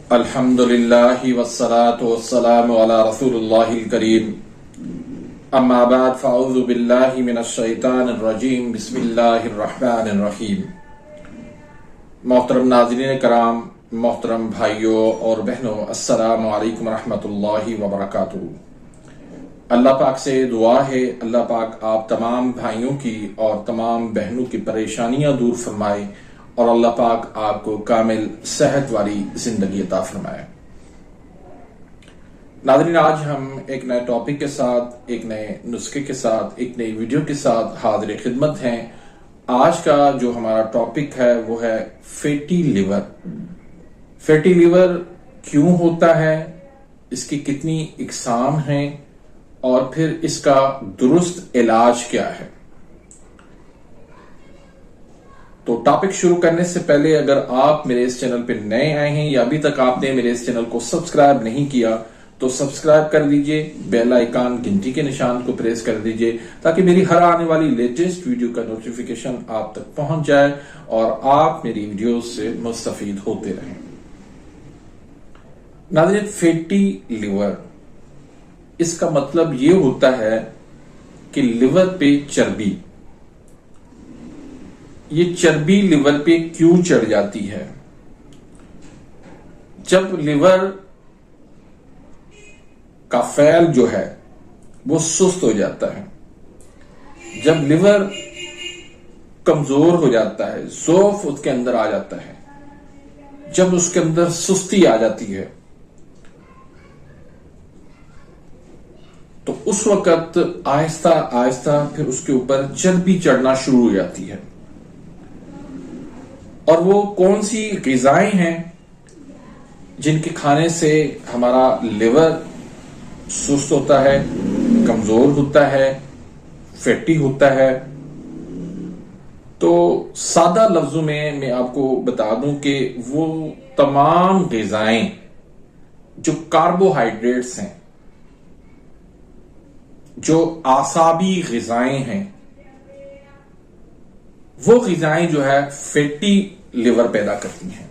अल्हम्दुलिल्लाहि वस्सलातु वस्सलामु अला रसूलिल्लाहिल करीम। अम्मा बाद फ़अऊज़ु बिल्लाहि मिनश शैतानिर रजीम। बिस्मिल्लाहिर रहमानिर रहीम। मोहतरम नाज़रीन कराम, मोहतरम भाइयों और बहनों, अस्सलामु अलैकुम रहमतुल्लाहि व बरकातुहू। अल्लाह पाक से दुआ है, अल्लाह पाक आप तमाम भाइयों की और तमाम बहनों की परेशानियां दूर फरमाए और अल्लाह पाक आपको कामिल सेहत वाली जिंदगी अता फरमाए। नाज़रीन, आज हम एक नए टॉपिक के साथ, एक नए नुस्खे के साथ, एक नई वीडियो के साथ हाजिर खिदमत हैं। आज का जो हमारा टॉपिक है वो है फैटी लिवर। फैटी लिवर क्यों होता है, इसकी कितनी इकसाम हैं और फिर इसका दुरुस्त इलाज क्या है। तो टॉपिक शुरू करने से पहले अगर आप मेरे इस चैनल पे नए आए हैं या अभी तक आपने मेरे इस चैनल को सब्सक्राइब नहीं किया तो सब्सक्राइब कर दीजिए, बेल आइकन घंटी के निशान को प्रेस कर दीजिए ताकि मेरी हर आने वाली लेटेस्ट वीडियो का नोटिफिकेशन आप तक पहुंच जाए और आप मेरी वीडियो से मुस्तफीद होते रहें। नाज़रीन, फैटी लिवर, इसका मतलब ये होता है कि लिवर पे चर्बी, ये चर्बी लिवर पे क्यों चढ़ जाती है। जब लिवर का फैल जो है वो सुस्त हो जाता है, जब लिवर कमजोर हो जाता है, ज़ौफ उसके अंदर आ जाता है, जब उसके अंदर सुस्ती आ जाती है, तो उस वक्त आहिस्ता आहिस्ता फिर उसके ऊपर चर्बी चढ़ना शुरू हो जाती है। और वो कौन सी ग़िज़ाएं हैं जिनके खाने से हमारा लिवर सुस्त होता है, कमजोर होता है, फैटी होता है। तो सादा लफ्जों में मैं आपको बता दूं कि वो तमाम ग़िज़ाएं जो कार्बोहाइड्रेट्स हैं, जो आसाबी ग़िज़ाएं हैं, वो ग़िज़ाएं जो है फैटी लिवर पैदा करती हैं।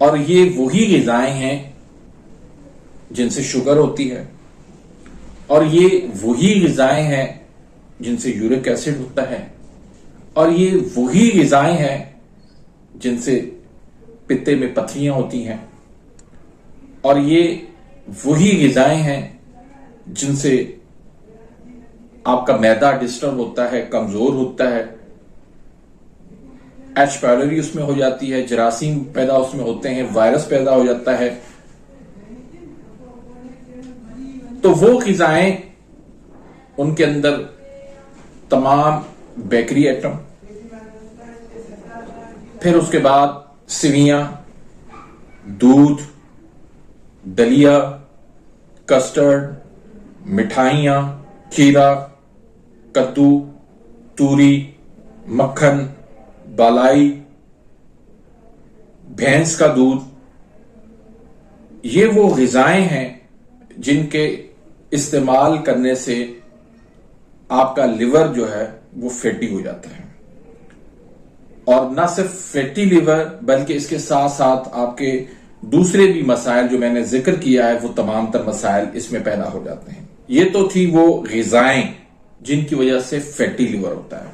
और ये वही ग़िज़ाएं हैं जिनसे शुगर होती है, और ये वही ग़िज़ाएं हैं जिनसे यूरिक एसिड होता है, और ये वही ग़िज़ाएं हैं जिनसे पित्ते में पथरियां होती हैं, और ये वही ग़िज़ाएं हैं जिनसे आपका मैदा डिस्टर्ब होता है, कमजोर होता है, एच पायलोरी उसमें हो जाती है, जरासीम पैदा उसमें होते हैं, वायरस पैदा हो जाता है। तो वो ग़िज़ाएं, उनके अंदर तमाम बेकरी आइटम, फिर उसके बाद सिवियां, दूध, दलिया, कस्टर्ड, मिठाइयां, खीरा, कद्दू, तूरी, मक्खन, बालाई, भैंस का दूध, ये वो ग़िज़ाएं हैं जिनके इस्तेमाल करने से आपका लिवर जो है वो फैटी हो जाता है। और ना सिर्फ फैटी लिवर बल्कि इसके साथ साथ आपके दूसरे भी मसाइल जो मैंने जिक्र किया है, वो तमाम तर मसाइल इसमें पैदा हो जाते हैं। ये तो थी वो ग़िज़ाएं जिनकी वजह से फैटी लिवर होता है।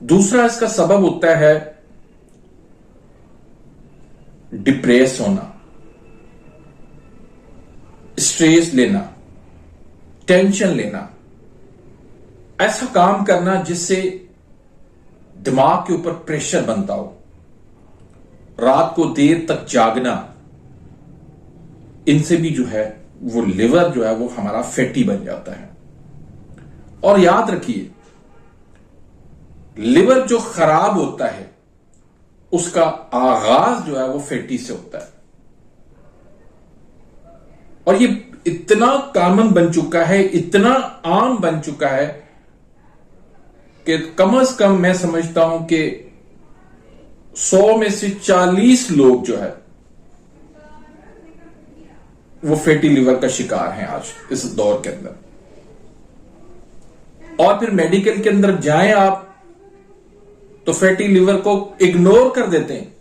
दूसरा इसका सबब होता है डिप्रेस होना, स्ट्रेस लेना, टेंशन लेना, ऐसा काम करना जिससे दिमाग के ऊपर प्रेशर बनता हो, रात को देर तक जागना, इनसे भी जो है वो लिवर जो है वो हमारा फैटी बन जाता है। और याद रखिए, लिवर जो खराब होता है उसका आगाज जो है वो फैटी से होता है। और ये इतना कॉमन बन चुका है, इतना आम बन चुका है कि कम से कम मैं समझता हूं कि 100 में से 40 लोग जो है वो फैटी लिवर का शिकार हैं आज इस दौर के अंदर। और फिर मेडिकल के अंदर जाएं आप तो फैटी लिवर को इग्नोर कर देते हैं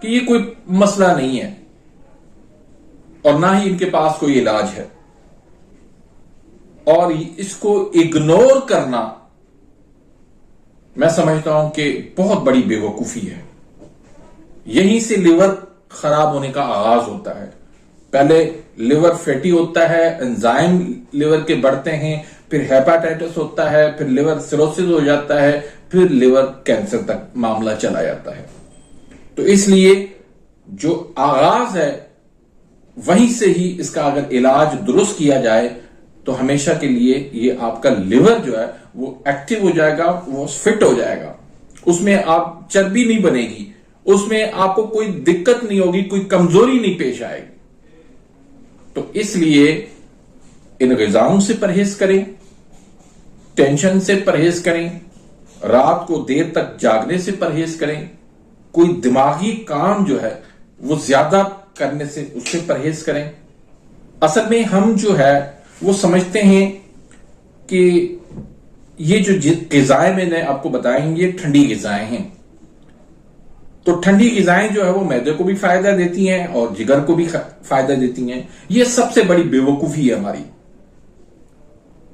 कि ये कोई मसला नहीं है और ना ही इनके पास कोई इलाज है, और इसको इग्नोर करना मैं समझता हूं कि बहुत बड़ी बेवकूफी है। यहीं से लिवर खराब होने का आगाज होता है। पहले लिवर फैटी होता है, एंजाइम लिवर के बढ़ते हैं, फिर हेपाटाइटिस होता है, फिर लिवर सिरोसिस हो जाता है, फिर लिवर कैंसर तक मामला चला जाता है। तो इसलिए जो आगाज है वहीं से ही इसका अगर इलाज दुरुस्त किया जाए तो हमेशा के लिए ये आपका लिवर जो है वो एक्टिव हो जाएगा, वो फिट हो जाएगा, उसमें आप चर्बी नहीं बनेगी, उसमें आपको कोई दिक्कत नहीं होगी, कोई कमजोरी नहीं पेश आएगी। तो इसलिए इन ग़िज़ाओं से परहेज करें, टेंशन से परहेज करें, रात को देर तक जागने से परहेज करें, कोई दिमागी काम जो है वो ज्यादा करने से उससे परहेज करें। असल में हम जो है वो समझते हैं कि ये जो ग़िज़ाएं मैंने आपको बताई ये ठंडी ग़िज़ाएं हैं, तो ठंडी ग़िज़ाएं जो है वो मैदे को भी फायदा देती हैं और जिगर को भी फायदा देती हैं। ये सबसे बड़ी बेवकूफी है हमारी।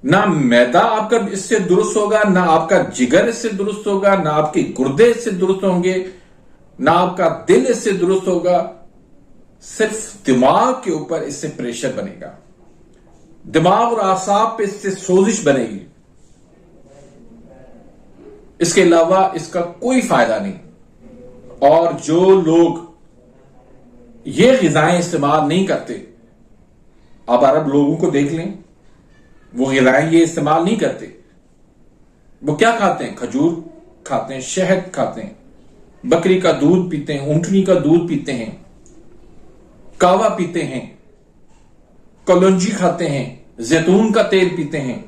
ना मैदा आपका इससे दुरुस्त होगा, ना आपका जिगर इससे दुरुस्त होगा, ना आपके गुर्दे इससे दुरुस्त होंगे, ना आपका दिल इससे दुरुस्त होगा। सिर्फ दिमाग के ऊपर इससे प्रेशर बनेगा, दिमाग और आसाब पे इससे सोजिश बनेगी। इसके अलावा इसका कोई फायदा नहीं। और जो लोग ये ग़िज़ाएं इस्तेमाल नहीं करते, आप अरब लोगों को देख लें, वो ग़िज़ाएं ये इस्तेमाल नहीं करते। वो क्या खाते हैं? खजूर खाते हैं, शहद खाते हैं, बकरी का दूध पीते हैं, ऊंटनी का दूध पीते हैं, कावा पीते हैं, कलौंजी खाते हैं, जैतून का तेल पीते हैं।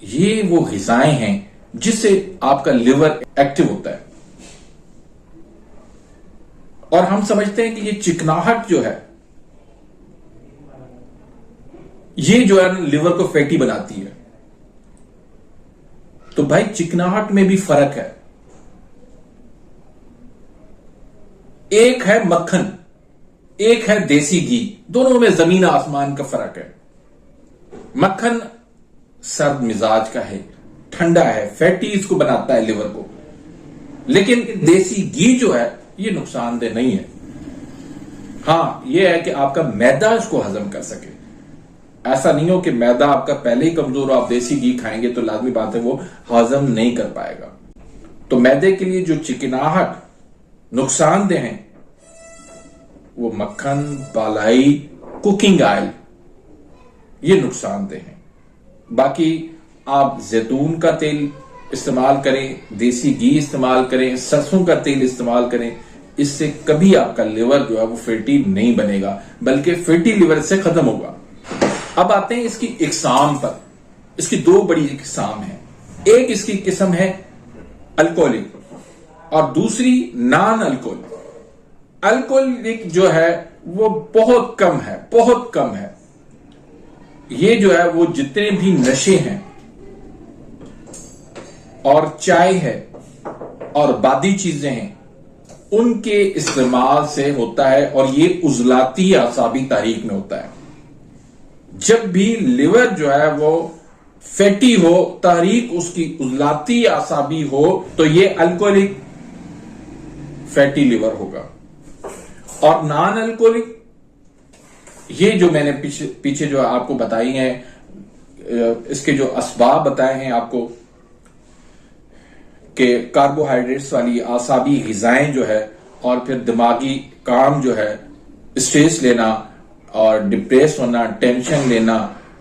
ये वो ग़िज़ाएं हैं जिससे आपका लिवर एक्टिव होता है। और हम समझते हैं कि ये चिकनाहट जो है ये जो है लिवर को फैटी बनाती है। तो भाई चिकनाहट में भी फर्क है। एक है मक्खन, एक है देसी घी, दोनों में जमीन आसमान का फर्क है। मक्खन सर्द मिजाज का है, ठंडा है, फैटी इसको बनाता है लिवर को। लेकिन देसी घी जो है ये नुकसानदेह नहीं है। हां, यह है कि आपका मैदा इसको हजम कर सके। ऐसा नहीं हो कि मैदा आपका पहले ही कमजोर हो, आप देसी घी खाएंगे तो लाजमी बात है वो हजम नहीं कर पाएगा। तो मैदे के लिए जो चिकनाहट नुकसानदेह है वो मक्खन, बालाई, कुकिंग ऑयल ये नुकसानदेह है। बाकी आप जैतून का तेल इस्तेमाल करें, देसी घी इस्तेमाल करें, सरसों का तेल इस्तेमाल करें, इससे कभी आपका लिवर जो है वो फैटी नहीं बनेगा, बल्कि फैटी लिवर से खत्म होगा। अब आते हैं इसकी इकसाम पर। इसकी दो बड़ी इकसाम है। एक इसकी किस्म है अल्कोहलिक और दूसरी नॉन अल्कोहलिक। अल्कोहलिक जो है वो बहुत कम है, बहुत कम है। ये जो है वो जितने भी नशे हैं और चाय है और बादी चीजें हैं उनके इस्तेमाल से होता है, और ये उजलाती आसाबी तारीख में होता है। जब भी लिवर जो है वो फैटी हो, तारीख उसकी उजलाती आसाबी हो, तो ये अल्कोहलिक फैटी लिवर होगा। और नॉन अल्कोहलिक ये जो मैंने पीछे जो आपको बताई हैं, इसके जो असबाब बताए हैं आपको कि कार्बोहाइड्रेट्स वाली आसाबी ग़िज़ाएं जो है, और फिर दिमागी काम जो है, स्ट्रेस लेना और डिप्रेस होना, टेंशन लेना,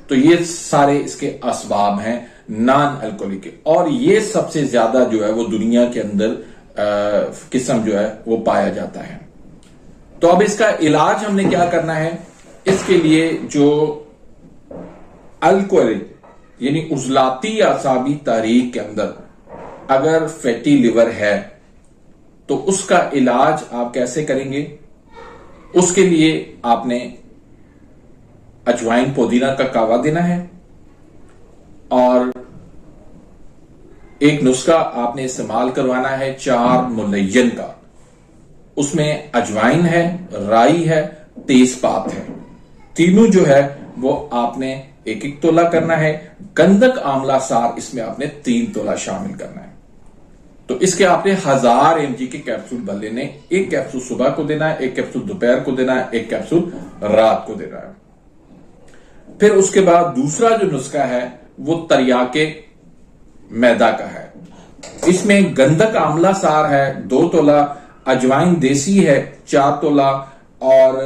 तो ये सारे इसके असबाब हैं नॉन अल्कोहलिक के। और ये सबसे ज्यादा जो है वो दुनिया के अंदर किस्म जो है वो पाया जाता है। तो अब इसका इलाज हमने क्या करना है? इसके लिए जो अल्कोहलिक यानी उजलाती आसाबी तारीख के अंदर अगर फैटी लिवर है तो उसका इलाज आप कैसे करेंगे? उसके लिए आपने अजवाइन पुदीना का कावा देना है, और एक नुस्खा आपने इस्तेमाल करवाना है 4 मुलय्यन का। उसमें अजवाइन है, राई है, तेजपात है। तीनों जो है वो आपने एक एक तोला करना है। गंधक आंवला सार इसमें आपने 3 तोला शामिल करना है। तो इसके आपने 1000 mg के कैप्सूल भर लेने। एक कैप्सूल सुबह को देना है, एक कैप्सूल दोपहर को देना है, एक कैप्सूल रात को देना है। फिर उसके बाद दूसरा जो नुस्खा है वो तरियाके मैदा का है। इसमें गंधक आंवला सार है 2 तोला, अजवाइन देसी है 4 तोला और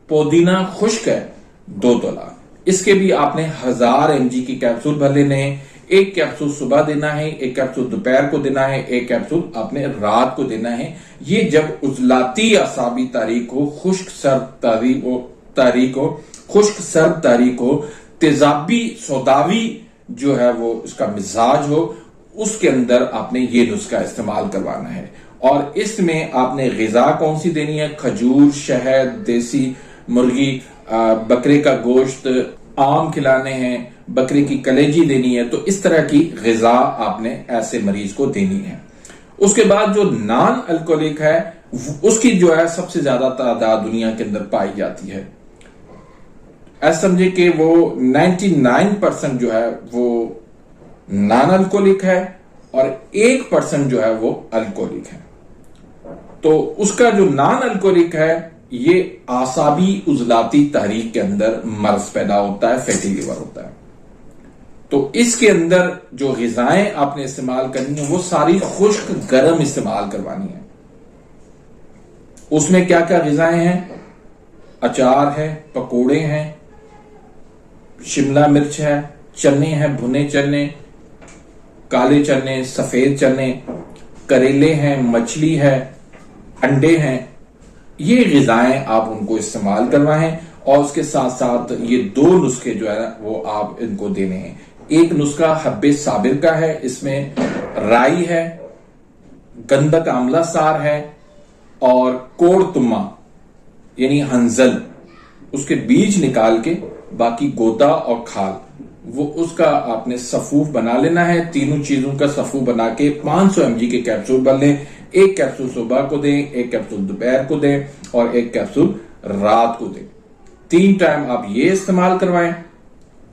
पुदीना खुश्क है 2 तोला। इसके भी आपने 1000 mg की कैप्सूल भर लेने हैं। एक कैप्सूल सुबह देना है, एक कैप्सूल दोपहर को देना है, एक कैप्सूल आपने रात को देना है। ये जब उजलाती असाबी तारीख हो, खुश्क सर्द तारीख हो, खुश्क सर्द तारीख हो, तेजाबी सौदावी जो है वो इसका मिजाज हो, उसके अंदर आपने ये नुस्खा इस्तेमाल करवाना है। और इसमें आपने ग़िज़ा कौन सी देनी है? खजूर, शहद, देसी मुर्गी, बकरे का गोश्त, आम खिलाने हैं, बकरे की कलेजी देनी है। तो इस तरह की ग़िज़ा आपने ऐसे मरीज को देनी है। उसके बाद जो नॉन अल्कोहलिक है उसकी जो है सबसे ज्यादा तादाद दुनिया के अंदर पाई जाती है। ऐसा समझे कि वो 99% जो है वो नॉन अल्कोहलिक है और 1% जो है वो अल्कोहलिक है। तो उसका जो नॉन अल्कोहलिक है ये आसाबी उजलाती तहरीक के अंदर मर्ज पैदा होता है, फैटी लिवर होता है। तो इसके अंदर जो ग़िज़ाएं आपने इस्तेमाल करनी है वो सारी खुश्क गर्म इस्तेमाल करवानी है। उसमें क्या क्या ग़िज़ाएं हैं? अचार है, पकोड़े हैं, शिमला मिर्च है, चने हैं, भुने चने, काले चने, सफेद चने, करेले हैं, मछली है, अंडे हैं। ये ग़िज़ाएं आप उनको इस्तेमाल करवाएं। और उसके साथ साथ ये 2 नुस्खे जो है वो आप इनको देने हैं। एक नुस्खा हब्बे साबिर का है, इसमें राई है, गंधक आंवला सार है और कोड़ तुम्मा यानी हंजल, उसके बीज निकाल के बाकी गोदा और खाल वो उसका आपने सफूफ बना लेना है। तीनों चीजों का सफूफ बना के 500 mg के कैप्सूल बन लें। एक कैप्सूल सुबह को दें, एक कैप्सूल दोपहर को दें और एक कैप्सूल रात को दें। 3 टाइम आप ये इस्तेमाल करवाएं।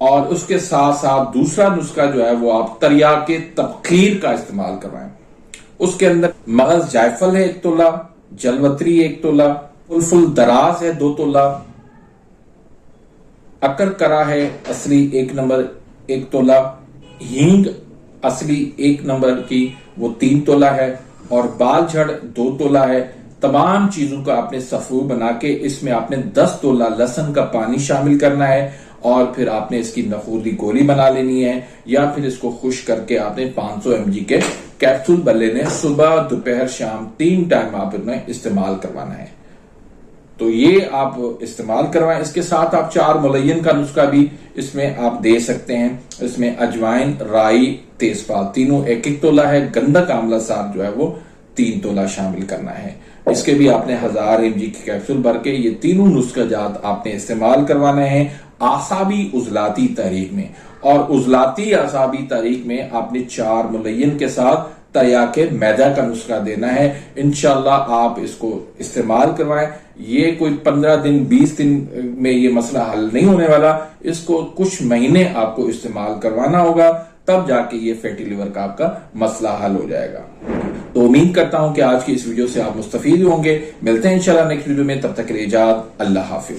और उसके साथ साथ दूसरा नुस्खा जो है वो आप तरियाके तबखीर का इस्तेमाल करवाएं। उसके अंदर मगज जायफल है 1 तोला, जलवत्री 1 तोला, फुलफुल दराज है 2 तोला, अकर करा है असली 1 नंबर 1 तोला, हींग असली 1 नंबर की वो 3 तोला है और बाल झड़ 2 तोला है। तमाम चीजों का आपने सफूर बना के इसमें आपने 10 तोला लहसुन का पानी शामिल करना है और फिर आपने इसकी नखूरी गोली बना लेनी है या फिर इसको खुश करके आपने 500 mg के कैप्सूल बन लेने। सुबह दोपहर शाम 3 टाइम आप इन्हें इस्तेमाल करवाना है। तो ये आप इस्तेमाल करवाएं। इसके साथ आप 4 मुलय्यन का नुस्खा भी इसमें आप दे सकते हैं। इसमें अजवाइन, राई, तेजपात तीनों 1-1 तोला है। गंधक आंवला सार जो है वो 3 तोला शामिल करना है। इसके भी आपने 1000 mg के कैप्सूल भर के ये तीनों नुस्खा जात आपने इस्तेमाल करवाने हैं आसाबी उजलाती तारीख में। और उजलाती आसाबी तारीख में आपने 4 मुलय्यन के साथ तरियाके मैदा का नुस्खा देना है। इंशाल्लाह आप इसको इस्तेमाल करवाएं। ये कोई 15 दिन 20 दिन में ये मसला हल नहीं होने वाला। इसको कुछ महीने आपको इस्तेमाल करवाना होगा, तब जाके ये फैटी लिवर का आपका मसला हल हो जाएगा। तो उम्मीद करता हूं कि आज की इस वीडियो से आप मुस्तफीद होंगे। मिलते हैं इंशाल्लाह नेक्स्ट वीडियो में, तब तक के लिए इजाज़त, अल्लाह हाफिज।